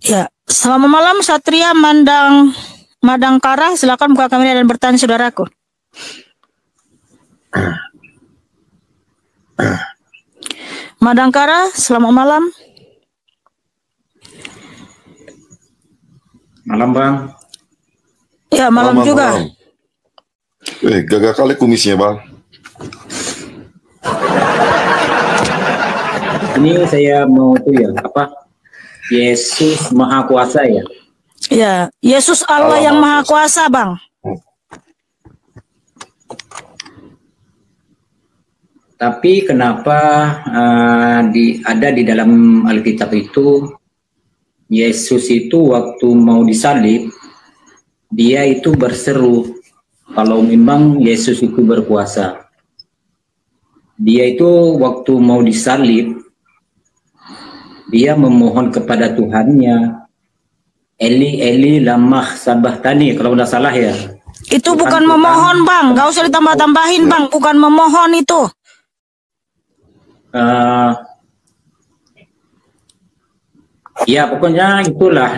Ya, selamat malam Satria Madangkara, silakan buka kamera dan bertanya saudaraku. Madangkara, selamat malam. Malam Bang. Ya, malam juga. Malam. Gagah kali kumisnya Bang. Ini saya mau tuh ya, Yesus Maha Kuasa ya? Ya, Yesus Allah yang Maha Kuasa Bang. Tapi kenapa ada di dalam Alkitab itu, Yesus itu waktu mau disalib, dia itu berseru, kalau memang Yesus itu berkuasa. Dia itu waktu mau disalib, dia memohon kepada Tuhannya, Eli Eli lama sabachthani, kalau udah salah ya. Itu Tuhan, bukan memohon Bang, gak usah ditambah-tambahin Bang, bukan memohon itu. Ya pokoknya itulah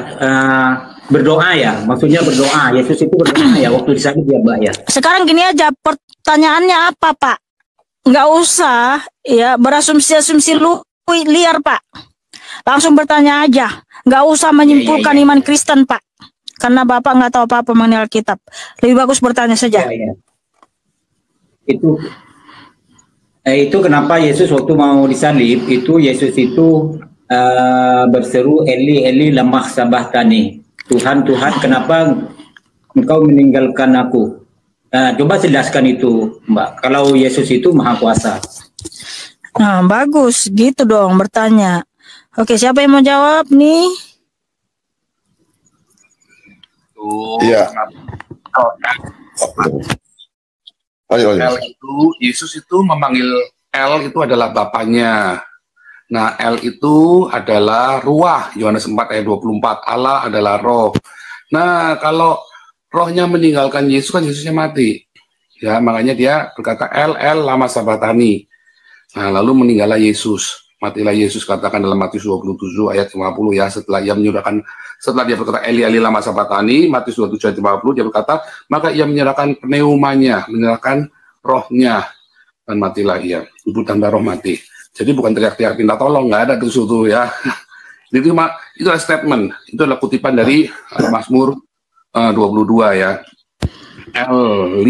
berdoa ya, maksudnya berdoa. Yesus itu berdoa ya waktu disalib ya Mbak ya. Sekarang gini aja, pertanyaannya apa Pak? Nggak usah ya berasumsi-asumsi liar Pak. Langsung bertanya aja, nggak usah menyimpulkan iman Kristen Pak. Karena Bapak nggak tahu apa-apa mengenai Alkitab. Lebih bagus bertanya saja. Itu kenapa Yesus waktu mau disalib itu Yesus itu berseru Eli Eli lama sabachthani. Tuhan Tuhan kenapa engkau meninggalkan aku? Coba jelaskan itu Mbak. Kalau Yesus itu Maha Kuasa. Nah bagus gitu dong bertanya. Oke, siapa yang mau jawab nih? Iya. Ayo. L itu, Yesus itu memanggil L itu adalah Bapaknya. Nah, L itu adalah ruah, Yohanes 4 ayat 24. Allah adalah roh. Nah, kalau rohnya meninggalkan Yesus, kan Yesusnya mati. Ya, makanya dia berkata L lama sabachthani. Nah, lalu meninggallah Yesus. Matilah Yesus, katakan dalam Matius 27 ayat 50 ya, setelah dia berkata Eli Eli lama sabachthani, Matius 27 ayat 50 dia berkata, maka ia menyerahkan pneumanya, menyerahkan rohnya, dan matilah ia. Ibu tanda roh mati. Jadi bukan teriak-teriak minta tolong, nggak ada di situ ya. Jadi itu adalah statement, itu adalah kutipan dari Mazmur 22 ya. L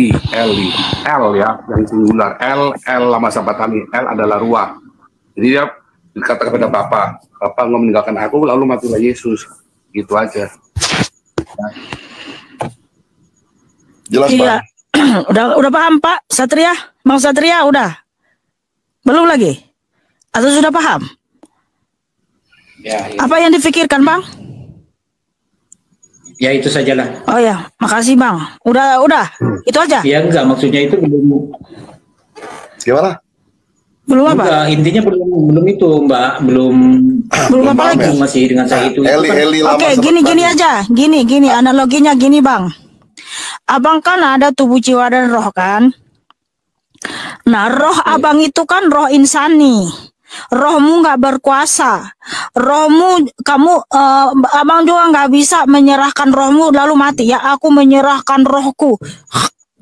ya, yang singular. L lama sabachthani, L adalah ruah. Jadi dia berkata kepada Bapa engkau meninggalkan aku, lalu matilah Yesus. Gitu aja. Jelas Iya. Pak. udah paham Pak Satria? Bang Satria udah? Belum lagi? Atau sudah paham? Ya. Apa yang difikirkan Bang? Ya itu sajalah. Oh ya, makasih Bang. Udah. Itu aja. Ya enggak, maksudnya itu belum. Gimana? Belum apa? Enggak, intinya belum itu Mbak, belum apa lagi? Masih dengan saya itu. Oke, gini aja. Gini analoginya gini Bang. Abang kan ada tubuh, jiwa dan roh kan? Nah, roh abang itu kan roh insani. Rohmu nggak berkuasa. Abang juga nggak bisa menyerahkan rohmu lalu mati. Ya, aku menyerahkan rohku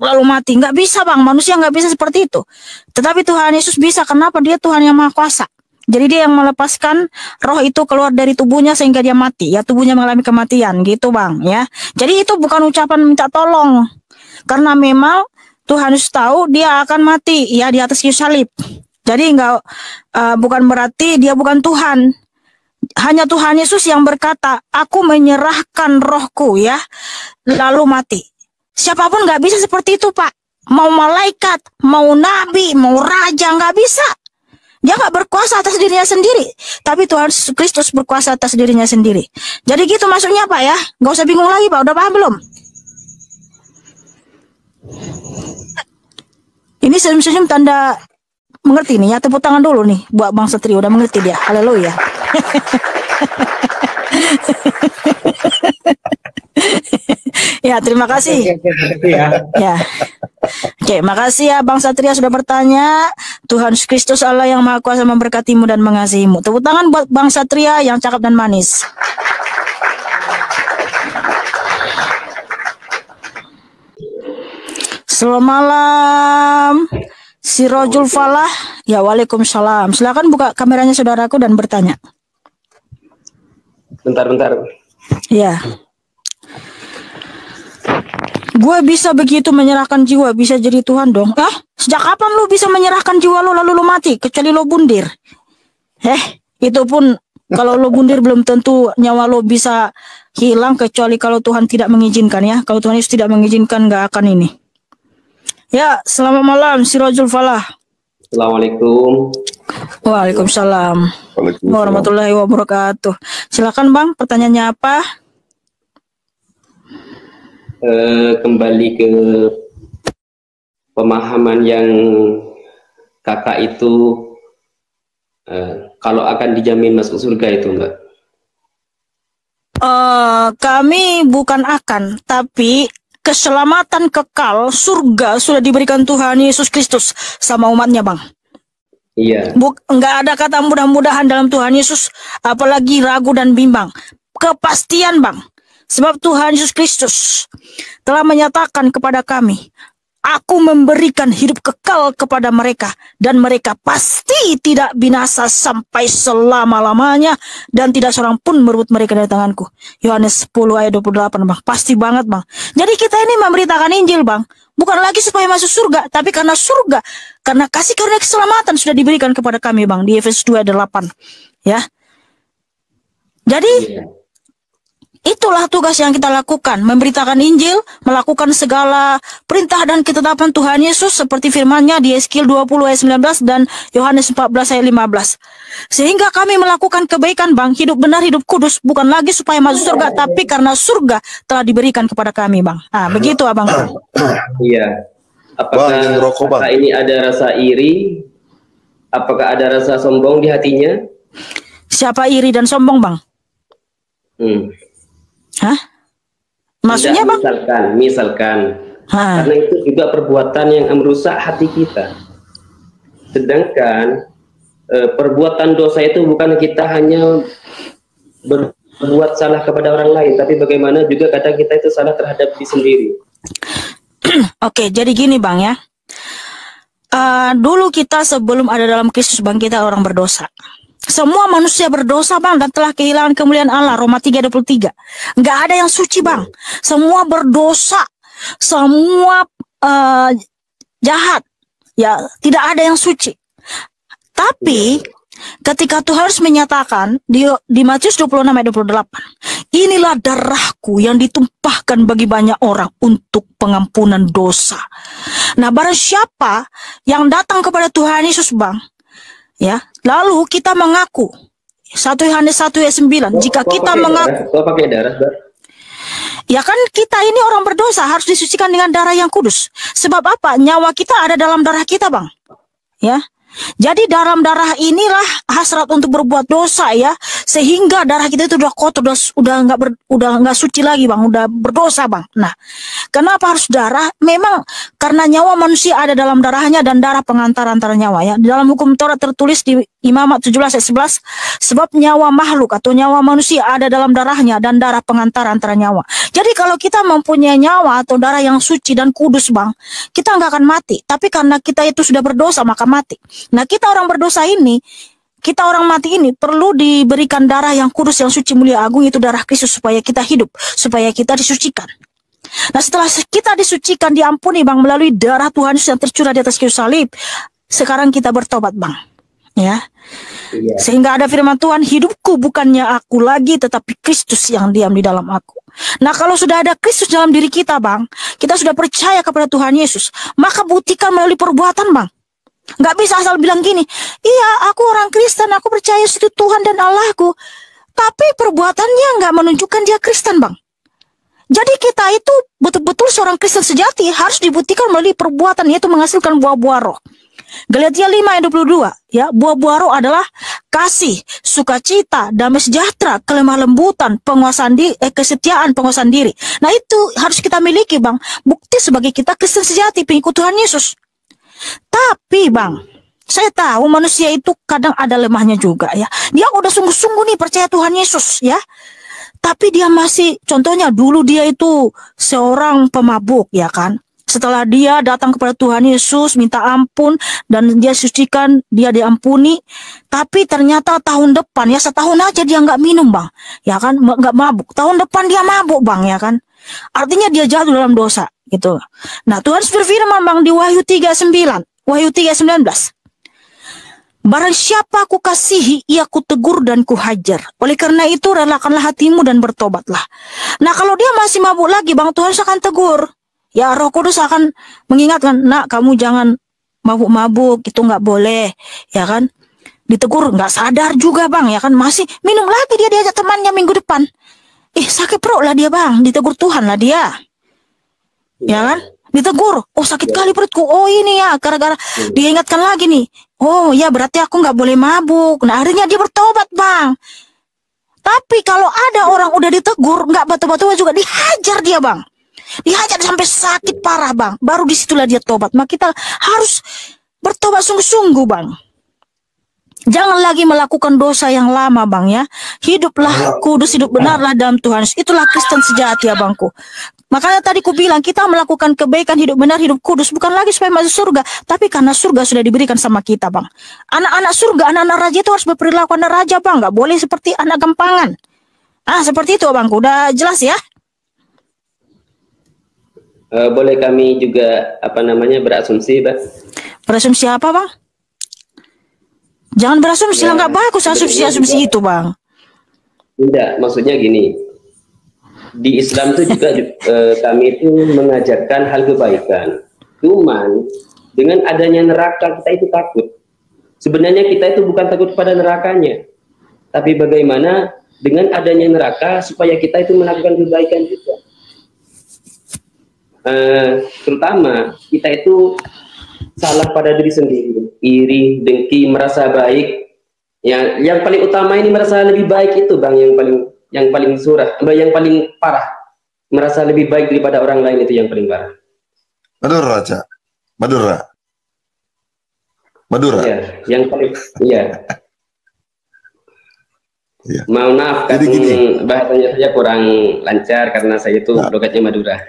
lalu mati. Nggak bisa Bang, manusia nggak bisa seperti itu. Tetapi Tuhan Yesus bisa. Kenapa? Dia Tuhan yang Maha Kuasa. Jadi dia yang melepaskan roh itu keluar dari tubuhnya sehingga dia mati. Ya, tubuhnya mengalami kematian gitu Bang ya. Jadi itu bukan ucapan minta tolong. Karena memang Tuhan Yesus tahu dia akan mati ya di atas kayu salib. Jadi bukan berarti dia bukan Tuhan. Hanya Tuhan Yesus yang berkata, aku menyerahkan rohku ya lalu mati. Siapapun nggak bisa seperti itu Pak. Mau malaikat, mau nabi, mau raja, nggak bisa. Dia nggak berkuasa atas dirinya sendiri. Tapi Tuhan Kristus berkuasa atas dirinya sendiri. Jadi gitu maksudnya Pak ya. Nggak usah bingung lagi Pak. Udah paham belum? Ini senyum-senyum tanda mengerti nih ya. Tepuk tangan dulu nih buat Bang Satrio. Udah mengerti dia. Haleluya. Ya, terima kasih. Ya. Oke, makasih ya Bang Satria sudah bertanya. Tuhan Kristus Allah yang Maha Kuasa memberkatimu dan mengasihimu. Tepuk tangan buat Bang Satria yang cakep dan manis. Selamat malam. Sirojul Falah. Ya, waalaikumsalam. Silakan buka kameranya saudaraku dan bertanya. Bentar. Ya. Gue bisa begitu menyerahkan jiwa, bisa jadi Tuhan dong. Sejak kapan lu bisa menyerahkan jiwa lu lalu lu mati? Kecuali lu bundir. Itu pun kalau lu bundir belum tentu nyawa lu bisa hilang, kecuali kalau Tuhan tidak mengizinkan ya. Kalau Tuhan Yesus tidak mengizinkan, nggak akan ini. Ya, selamat malam Sirojul Falah. Assalamualaikum. Waalaikumsalam. Warahmatullahi wabarakatuh. Silakan Bang, pertanyaannya apa? Kembali ke pemahaman yang kakak itu kalau akan dijamin masuk surga itu enggak? Kami bukan akan, tapi keselamatan kekal surga sudah diberikan Tuhan Yesus Kristus sama umatnya Bang. Iya. Enggak ada kata mudah-mudahan dalam Tuhan Yesus, apalagi ragu dan bimbang. Kepastian Bang. Sebab Tuhan Yesus Kristus telah menyatakan kepada kami, aku memberikan hidup kekal kepada mereka, dan mereka pasti tidak binasa sampai selama-lamanya, dan tidak seorang pun merebut mereka dari tanganku. Yohanes 10 ayat 28 Bang. Pasti banget Bang. Jadi kita ini memberitakan Injil Bang, bukan lagi supaya masuk surga, tapi karena surga, karena kasih karunia keselamatan sudah diberikan kepada kami Bang, di Efesus 2 ayat 8 ya. Jadi itulah tugas yang kita lakukan, memberitakan Injil, melakukan segala perintah dan ketetapan Tuhan Yesus seperti firman-Nya di Yeskiel 20 ayat 19 dan Yohanes 14 ayat 15. Sehingga kami melakukan kebaikan Bang, hidup benar, hidup kudus, bukan lagi supaya masuk surga, tapi karena surga telah diberikan kepada kami Bang. Begitu Abang. Iya. Apakah kakak ini ada rasa iri? Apakah ada rasa sombong di hatinya? Siapa iri dan sombong Bang? Maksudnya Bang? Misalkan karena itu juga perbuatan yang merusak hati kita. Sedangkan perbuatan dosa itu bukan kita hanya berbuat salah kepada orang lain, tapi bagaimana juga kadang kita itu salah terhadap diri sendiri. Oke, jadi gini Bang ya. Dulu kita sebelum ada dalam Kristus Bang, kita orang berdosa. Semua manusia berdosa Bang, dan telah kehilangan kemuliaan Allah. Roma 3:23. Nggak ada yang suci Bang. Semua berdosa. Semua jahat. Ya, tidak ada yang suci. Tapi ketika Tuhan harus menyatakan di Matius 26 ayat 28, inilah darahku yang ditumpahkan bagi banyak orang untuk pengampunan dosa. Nah, barang siapa yang datang kepada Tuhan Yesus Bang, ya, lalu kita mengaku 1 Yohanes 1 ayat 9, jika kita mengaku pakai darah, ya kan kita ini orang berdosa harus disucikan dengan darah yang kudus. Sebab apa? Nyawa kita ada dalam darah kita Bang. Ya. Jadi dalam darah inilah hasrat untuk berbuat dosa ya, sehingga darah kita itu udah kotor, udah nggak suci lagi Bang, udah berdosa Bang. Nah, kenapa harus darah? Memang karena nyawa manusia ada dalam darahnya dan darah pengantar antara nyawa ya. Di dalam hukum Taurat tertulis di Imamat 17 ayat 11, sebab nyawa makhluk atau nyawa manusia ada dalam darahnya dan darah pengantar antara nyawa. Jadi kalau kita mempunyai nyawa atau darah yang suci dan kudus Bang, kita nggak akan mati. Tapi karena kita itu sudah berdosa maka mati. Nah, kita orang berdosa ini, kita orang mati ini perlu diberikan darah yang kudus, yang suci, mulia, agung, itu darah Kristus, supaya kita hidup, supaya kita disucikan. Nah, setelah kita disucikan, diampuni Bang, melalui darah Tuhan Yesus yang tercurah di atas kayu salib, sekarang kita bertobat Bang. Ya. Sehingga ada firman Tuhan, hidupku bukannya aku lagi, tetapi Kristus yang diam di dalam aku. Nah, kalau sudah ada Kristus dalam diri kita Bang, kita sudah percaya kepada Tuhan Yesus, maka buktikan melalui perbuatan Bang. Nggak bisa asal bilang gini, iya aku orang Kristen, aku percaya itu Tuhan dan Allahku, tapi perbuatannya nggak menunjukkan dia Kristen Bang. Jadi kita itu betul-betul seorang Kristen sejati harus dibuktikan melalui perbuatan, yaitu menghasilkan buah-buah roh. Galatia 5 ayat 22 ya, buah-buah roh adalah kasih, sukacita, damai sejahtera, kelemah lembutan, penguasaan diri, kesetiaan, penguasaan diri. Nah, itu harus kita miliki Bang, bukti sebagai kita Kristen sejati, pengikut Tuhan Yesus. Tapi Bang, saya tahu manusia itu kadang ada lemahnya juga ya. Dia udah sungguh-sungguh nih percaya Tuhan Yesus ya, tapi dia masih, contohnya dulu dia itu seorang pemabuk ya kan, setelah dia datang kepada Tuhan Yesus, minta ampun, dan dia sucikan, dia diampuni. Tapi ternyata tahun depan, ya setahun aja dia nggak minum bang, ya kan, nggak mabuk. Tahun depan dia mabuk bang, ya kan. Artinya dia jatuh dalam dosa, gitu. Nah Tuhan berfirman bang di Wahyu 3:9, Wahyu 3:19. Barang siapa aku kasihi, ia kutegur dan kuhajar. Oleh karena itu relakanlah hatimu dan bertobatlah. Nah kalau dia masih mabuk lagi bang, Tuhan akan tegur. Ya Roh Kudus akan mengingatkan, nak kamu jangan mabuk-mabuk, itu nggak boleh, ya kan. Ditegur nggak sadar juga bang, ya kan, masih minum lagi dia diajak temannya minggu depan. Sakit perut lah dia bang, ditegur Tuhan lah dia, ya kan. Ditegur, oh sakit kali perutku, oh ini ya gara-gara dia ingatkan lagi nih, oh ya berarti aku nggak boleh mabuk. Nah akhirnya dia bertobat bang. Tapi kalau ada orang udah ditegur nggak bertobat juga, dihajar dia bang. Dihajar sampai sakit parah bang, baru disitulah dia tobat. Maka kita harus bertobat sungguh-sungguh bang. Jangan lagi melakukan dosa yang lama bang ya. Hiduplah kudus, hidup benarlah dalam Tuhan. Itulah Kristen sejati ya bangku. Makanya tadi ku bilang kita melakukan kebaikan, hidup benar, hidup kudus, bukan lagi supaya masuk surga, tapi karena surga sudah diberikan sama kita bang. Anak-anak surga, anak-anak raja itu harus berperilaku anak raja bang, nggak boleh seperti anak gampangan. Seperti itu bangku, udah jelas ya? Boleh kami juga berasumsi, Bang? Berasumsi apa, Bang? Jangan berasumsi, ya, nggak bagus asumsi-asumsi itu, Bang. Tidak, maksudnya gini. Di Islam itu juga kami itu mengajarkan hal kebaikan. Cuman dengan adanya neraka kita itu takut. Sebenarnya kita itu bukan takut pada nerakanya, tapi bagaimana dengan adanya neraka supaya kita itu melakukan kebaikan juga. Terutama kita itu salah pada diri sendiri, iri, dengki, merasa baik. Yang paling utama ini merasa lebih baik itu bang, yang paling yang paling parah, merasa lebih baik daripada orang lain itu yang paling parah. Madura, Cak. Madura. Iya, yang paling iya. Iya. Mohon maaf kan bahasanya saya kurang lancar karena saya itu logatnya Madura.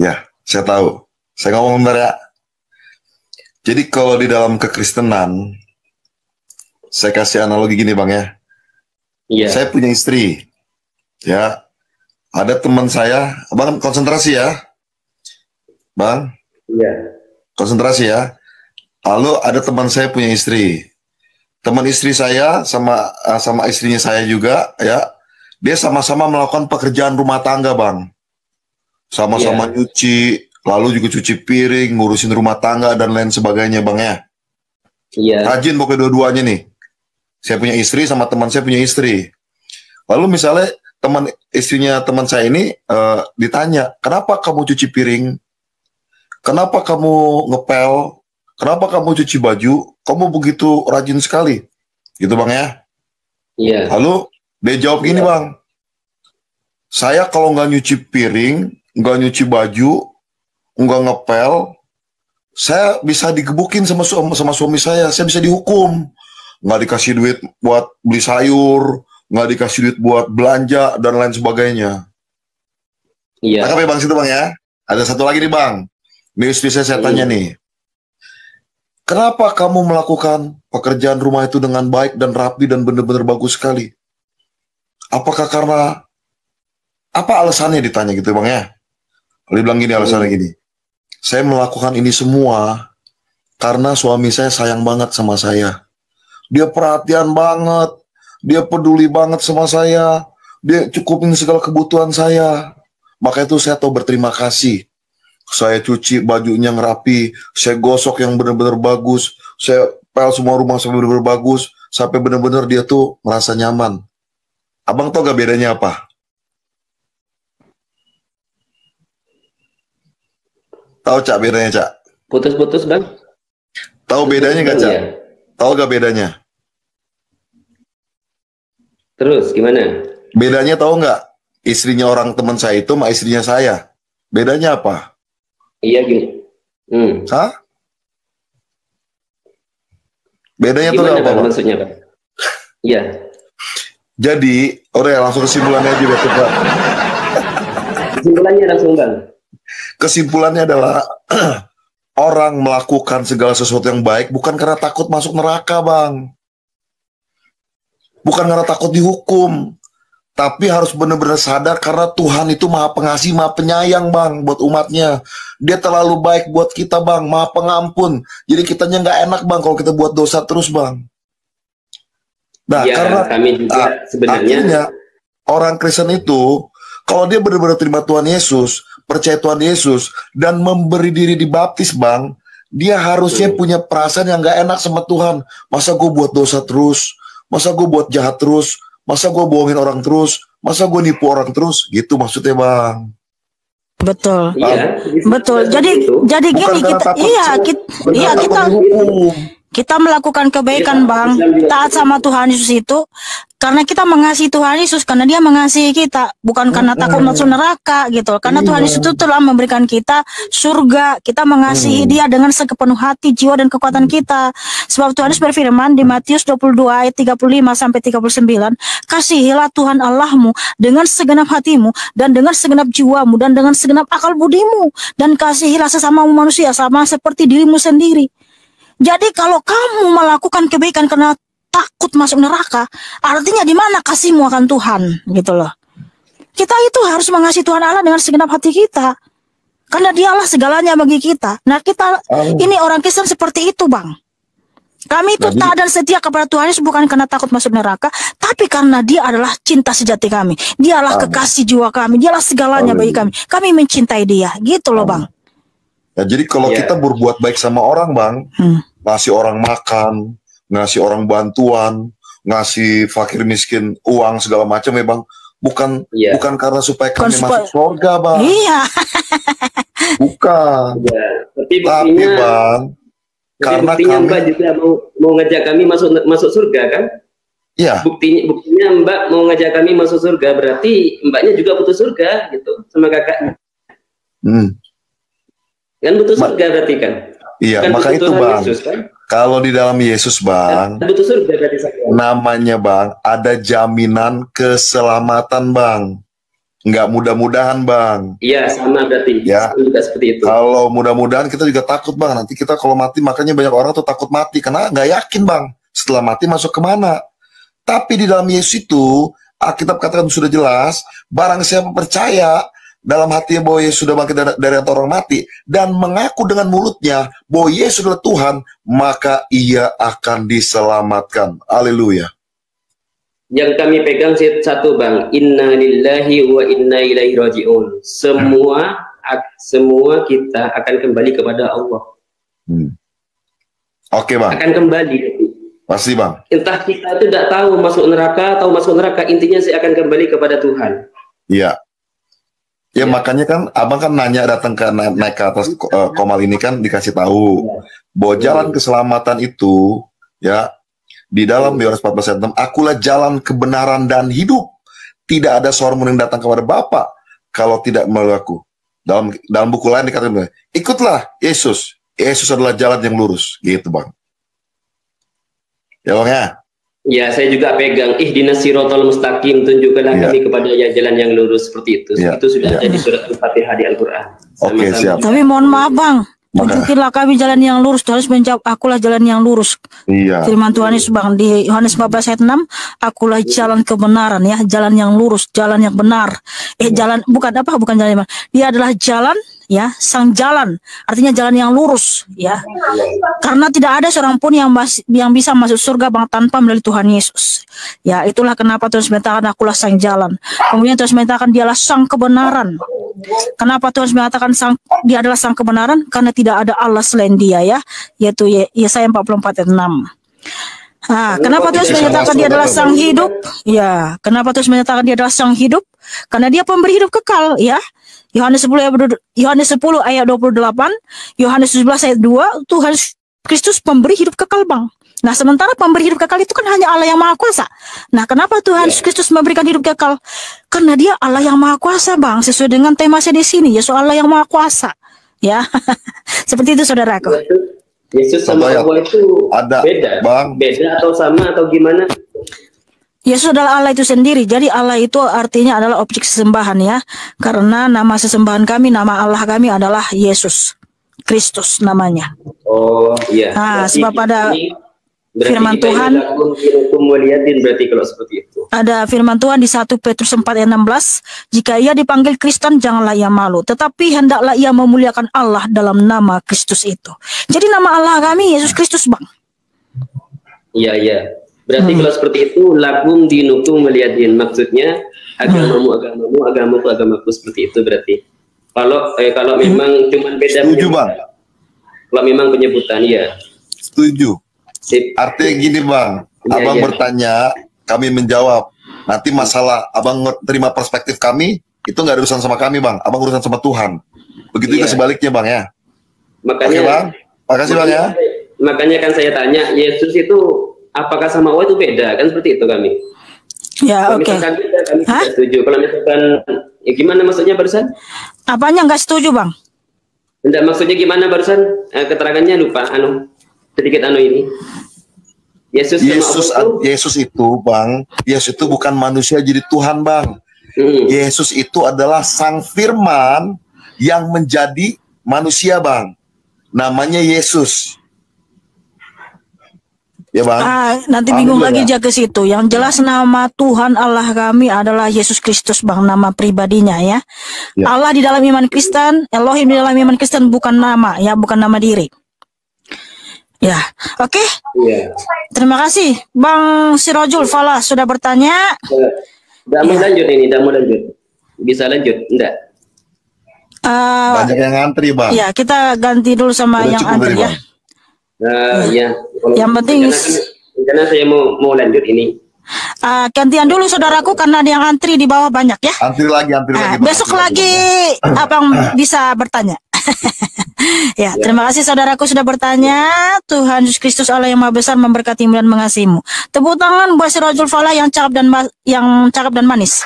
Ya, saya tahu. Saya ngomong bentar ya. Jadi kalau di dalam kekristenan, saya kasih analogi gini bang ya. Iya. Saya punya istri, ya. Ada teman saya, bang konsentrasi ya, bang. Iya. Konsentrasi ya. Lalu ada teman saya punya istri. Teman istri saya sama istrinya saya juga, ya. Dia sama-sama melakukan pekerjaan rumah tangga bang. Sama-sama nyuci, lalu juga cuci piring, ngurusin rumah tangga dan lain sebagainya bang ya. Iya. Rajin pokoknya dua-duanya nih. Saya punya istri sama teman saya punya istri. Lalu misalnya istrinya teman saya ini ditanya, kenapa kamu cuci piring? Kenapa kamu ngepel? Kenapa kamu cuci baju? Kamu begitu rajin sekali, gitu bang ya? Iya. Lalu dia jawab gini bang, saya kalau nggak nyuci piring, nggak nyuci baju, nggak ngepel, saya bisa digebukin sama suami saya bisa dihukum, nggak dikasih duit buat beli sayur, nggak dikasih duit buat belanja dan lain sebagainya. Iya. Tangkap ya bang situ bang ya. Ada satu lagi nih bang, ini istri saya tanya nih, kenapa kamu melakukan pekerjaan rumah itu dengan baik dan rapi dan benar-benar bagus sekali? Apakah karena apa alasannya, ditanya gitu bang ya? Dia bilang gini alasannya gini, saya melakukan ini semua karena suami saya sayang banget sama saya. Dia perhatian banget, dia peduli banget sama saya, dia cukupin segala kebutuhan saya. Maka itu saya tahu berterima kasih. Saya cuci bajunya yang rapi, saya gosok yang benar-benar bagus, saya pel semua rumah sampai benar-benar bagus, sampai benar-benar dia tuh merasa nyaman. Abang tau gak bedanya apa? Tahu Cak bedanya Cak? Putus-putus bang. Tahu bedanya gak Cak? Ya? Tahu gak bedanya? Terus gimana? Bedanya tahu nggak? Istrinya orang teman saya itu sama istrinya saya. Bedanya apa? Iya gini. Hah? Bedanya tuh apa? Maksudnya Pak? Iya. Jadi, udah langsung kesimpulannya aja Pak. Kesimpulannya langsung bang. Kesimpulannya adalah orang melakukan segala sesuatu yang baik bukan karena takut masuk neraka, Bang. Bukan karena takut dihukum. Tapi harus benar-benar sadar karena Tuhan itu maha pengasih, maha penyayang, Bang, buat umatnya. Dia terlalu baik buat kita, Bang, maha pengampun. Jadi kitanya nggak enak, Bang, kalau kita buat dosa terus, Bang. Nah, ya, karena kami juga sebenarnya akhirnya orang Kristen itu, kalau dia benar-benar terima Tuhan Yesus, percaya Tuhan Yesus, dan memberi diri dibaptis, Bang, dia harusnya punya perasaan yang gak enak sama Tuhan. Masa gue buat dosa terus? Masa gue buat jahat terus? Masa gue bohongin orang terus? Masa gue nipu orang terus? Gitu maksudnya, Bang. Betul. Iya, betul. Jadi gini kita melakukan kebaikan, Bang, taat sama Tuhan Yesus itu karena kita mengasihi Tuhan Yesus, karena Dia mengasihi kita, bukan karena takut masuk neraka gitu. Karena Tuhan Yesus itu telah memberikan kita surga, kita mengasihi Dia dengan sepenuh hati, jiwa dan kekuatan kita. Sebab Tuhan Yesus berfirman di Matius 22 ayat 35 sampai 39, kasihilah Tuhan Allahmu dengan segenap hatimu dan dengan segenap jiwamu dan dengan segenap akal budimu, dan kasihilah sesamamu manusia sama seperti dirimu sendiri. Jadi kalau kamu melakukan kebaikan karena takut masuk neraka, artinya di mana kasihmu akan Tuhan, gitu loh. Kita itu harus mengasihi Tuhan Allah dengan segenap hati kita, karena Dialah segalanya bagi kita. Nah, kita ini orang Kristen seperti itu, Bang. Kami itu taat dan setia kepada Tuhan Yesus bukan karena takut masuk neraka, tapi karena Dia adalah cinta sejati kami. Dialah kekasih jiwa kami, Dialah segalanya bagi kami. Kami mencintai Dia, gitu loh, Bang. Ya, jadi kalau kita berbuat baik sama orang, Bang, ngasih orang makan, ngasih orang bantuan, ngasih fakir miskin uang segala macam, ya, Bang, bukan karena supaya kami masuk surga, Bang. Iya. Bukan. Ya, tapi Bang, karena buktinya Mbak juga mau ngajak kami masuk surga, kan? Iya. Buktinya Mbak mau ngajak kami masuk surga, berarti Mbaknya juga butuh surga gitu sama kakaknya. Kan butuh surga berarti kan? Iya, kan maka itu, Bang. Yesus, kan? Kalau di dalam Yesus, Bang, butuh surga berarti saya. Namanya, Bang, ada jaminan keselamatan, Bang. Nggak mudah-mudahan, Bang. Iya, sama berarti. Ya. Juga seperti itu. Kalau mudah-mudahan kita juga takut, Bang. Nanti kita kalau mati, makanya banyak orang tuh takut mati karena nggak yakin, Bang, setelah mati masuk kemana. Tapi di dalam Yesus itu, Alkitab katakan sudah jelas, barang siapa percaya dalam hatinya bahwa Yesus sudah bangkit dari antara orang mati dan mengaku dengan mulutnya bahwa Yesus adalah Tuhan, maka ia akan diselamatkan. Haleluya. Yang kami pegang satu, Bang, inna lillahi wa inna ilaihi raji'un. Semua kita akan kembali kepada Allah. Oke, Bang. Akan kembali. Pasti, Bang. Entah kita itu tidak tahu masuk neraka atau masuk neraka, intinya saya akan kembali kepada Tuhan. Iya. Ya, makanya kan Abang kan datang ke naik ke atas Komal ini kan dikasih tahu bahwa jalan keselamatan itu, ya, di dalam Yohanes 14 ayat 6, akulah jalan kebenaran dan hidup. Tidak ada seorang pun yang datang kepada Bapa kalau tidak melalui aku. Dalam buku lain dikatakan, ikutlah Yesus. Yesus adalah jalan yang lurus, gitu, Bang. Ya, Bang, ya. Ya, saya juga pegang ihdinas siratal mustaqim, tunjukkanlah kami kepada jalan yang lurus, seperti itu. Itu sudah ada di surat Al-Fatihah di Al-Qur'an. Oke, siap. Tapi mohon maaf, Bang. Tunjukilah kami jalan yang lurus. Harus menjawab, akulah jalan yang lurus. Iya. Firman Tuhan Yesus, Bang, di Yohanes 14 ayat 6, akulah jalan kebenaran, ya, jalan yang lurus, jalan yang benar. Bukan jalan yang benar. Dia adalah jalan, ya, sang jalan. Artinya jalan yang lurus, ya. Karena tidak ada seorang pun yang bisa masuk surga, Bang, tanpa melalui Tuhan Yesus. Ya, itulah kenapa Tuhan mengatakan akulah sang jalan. Kemudian Tuhan mengatakan dialah sang kebenaran. Kenapa Tuhan mengatakan dia adalah sang kebenaran? Karena tidak ada Allah selain Dia, ya, yaitu Yesaya 44 ayat 6. Kenapa Tuhan menyatakan Dia adalah sang hidup? Ya, kenapa Tuhan menyatakan Dia adalah sang hidup? Karena Dia pemberi hidup kekal, ya. Yohanes 10 ayat 28, Yohanes 17 ayat 2, Tuhan Kristus pemberi hidup kekal, Bang. Nah, sementara pemberi hidup kekal itu kan hanya Allah yang Maha Kuasa. Nah, kenapa Tuhan Kristus memberikan hidup kekal? Karena Dia Allah yang Maha Kuasa, Bang. Sesuai dengan tema saya di sini, Yesus Allah yang Maha Kuasa. Ya, seperti itu, saudaraku. Yesus sama Allah itu ada, beda, Bang. Beda atau sama atau gimana? Yesus adalah Allah itu sendiri. Jadi Allah itu artinya adalah objek sesembahan ya. Karena nama sesembahan kami, nama Allah kami adalah Yesus Kristus namanya. Oh iya. Nah, sebab pada firman kita Tuhan berarti kalau seperti itu. Ada firman Tuhan di 1 Petrus 4 ayat 16, jika ia dipanggil Kristen janganlah ia malu, tetapi hendaklah ia memuliakan Allah dalam nama Kristus itu. Jadi nama Allah kami Yesus Kristus, Bang. Iya, iya. Berarti kalau seperti itu lakum dinukum waliyadin, maksudnya agamamu agamaku, seperti itu berarti. Kalau memang cuma beda penyebutan. Kalau memang penyebutan ya. Setuju. Artinya gini, Bang. Abang bertanya, kami menjawab. Nanti masalah abang terima perspektif kami, itu nggak ada urusan sama kami, Bang. Abang urusan sama Tuhan. Begitu juga sebaliknya, Bang ya. Makanya, oke, Bang. Makasih, Bang ya. Makanya kan saya tanya, Yesus itu apakah sama Allah itu beda? Kan seperti itu kami. Ya, oke. Misalkan kami tidak setuju. Kalau misalkan, ya gimana maksudnya barusan? Apanya nggak setuju, Bang? Enggak, maksudnya gimana barusan? Keterangannya lupa, sedikit ini. Yesus itu, Bang, Yesus itu bukan manusia jadi Tuhan, Bang. Yesus itu adalah Sang Firman yang menjadi manusia, Bang. Namanya Yesus. Ya, Bang. Nanti bingung lagi aja ke situ. Yang jelas nama Tuhan Allah kami adalah Yesus Kristus, Bang, nama pribadinya ya. Allah di dalam iman Kristen, Elohim di dalam iman Kristen bukan nama ya, bukan nama diri. Ya, oke. Terima kasih, Bang Sirojul Fala sudah bertanya. Mau lanjut ini, mau lanjut. Bisa lanjut, enggak? Banyak yang ngantri, Bang. Ya, kita ganti dulu sama yang antri ya. Ya. Yang penting karena saya mau lanjut ini. Gantian dulu saudaraku karena ada yang antri di bawah banyak ya. Antri lagi. Besok lagi abang bisa bertanya. Ya, terima kasih saudaraku sudah bertanya. Tuhan Yesus Kristus Allah yang Maha Besar memberkatimu dan mengasihimu. Tepuk tangan buat Sirojul Fala yang cakap dan manis.